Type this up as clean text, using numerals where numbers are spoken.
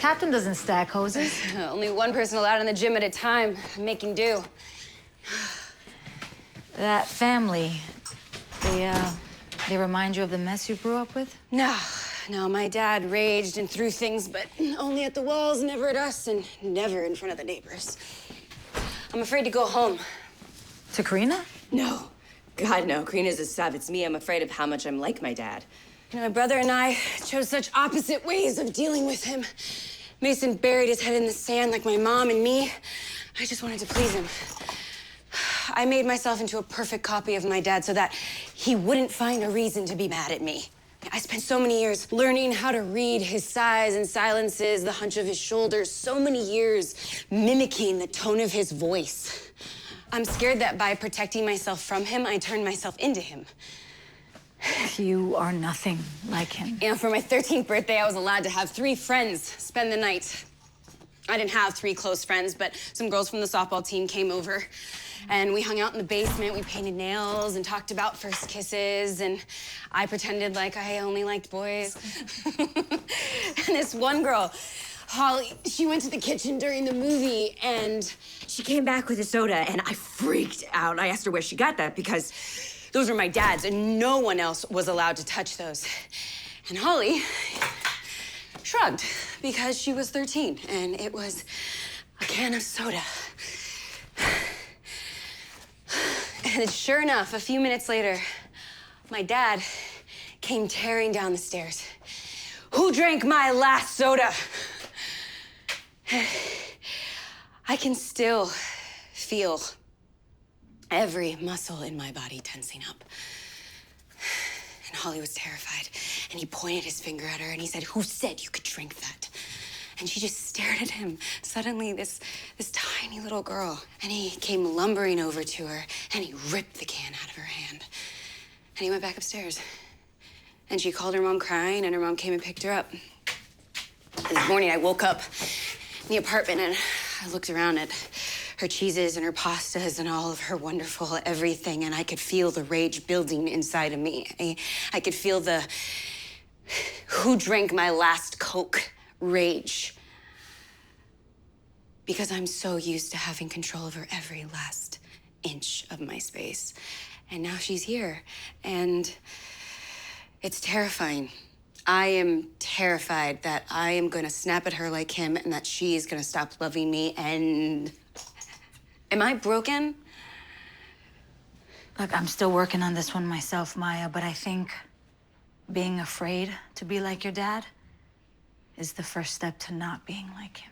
captain doesn't stack hoses. Only one person allowed in the gym at a time. I'm making do. That family, they remind you of the mess you grew up with? No, my dad raged and threw things, but only at the walls, never at us, and never in front of the neighbors. I'm afraid to go home. To Karina? No. God, no. Karina's a sub. It's me. I'm afraid of how much I'm like my dad. You know, my brother and I chose such opposite ways of dealing with him. Mason buried his head in the sand like my mom and me. I just wanted to please him. I made myself into a perfect copy of my dad so that he wouldn't find a reason to be mad at me. I spent so many years learning how to read his sighs and silences, the hunch of his shoulders, so many years mimicking the tone of his voice. I'm scared that by protecting myself from him, I turn myself into him. You are nothing like him. And for my 13th birthday, I was allowed to have 3 friends spend the night. I didn't have 3 close friends, but some girls from the softball team came over. And we hung out in the basement, we painted nails and talked about first kisses, and I pretended like I only liked boys. And this one girl, Holly, she went to the kitchen during the movie, and She came back with a soda, and I freaked out. I asked her where she got that because those were my dad's, and no one else was allowed to touch those. And Holly shrugged because she was 13, and it was a can of soda. And sure enough, a few minutes later, my dad came tearing down the stairs. Who drank my last soda? I can still feel every muscle in my body tensing up. And Holly was terrified, and he pointed his finger at her, and he said, "Who said you could drink that?" And she just stared at him. Suddenly, this tiny little girl. And he came lumbering over to her, and he ripped the can out of her hand. And he went back upstairs. And she called her mom crying, and her mom came and picked her up. And this morning, I woke up in the apartment, and I looked around at her cheeses and her pastas and all of her wonderful everything, and I could feel the rage building inside of me. I could feel the who drank my last Coke rage. Because I'm so used to having control over every last inch of my space. And now she's here, and it's terrifying. I am terrified that I am gonna snap at her like him and that she is gonna stop loving me, and am I broken? Look, I'm still working on this one myself, Maya, but I think being afraid to be like your dad is the first step to not being like him.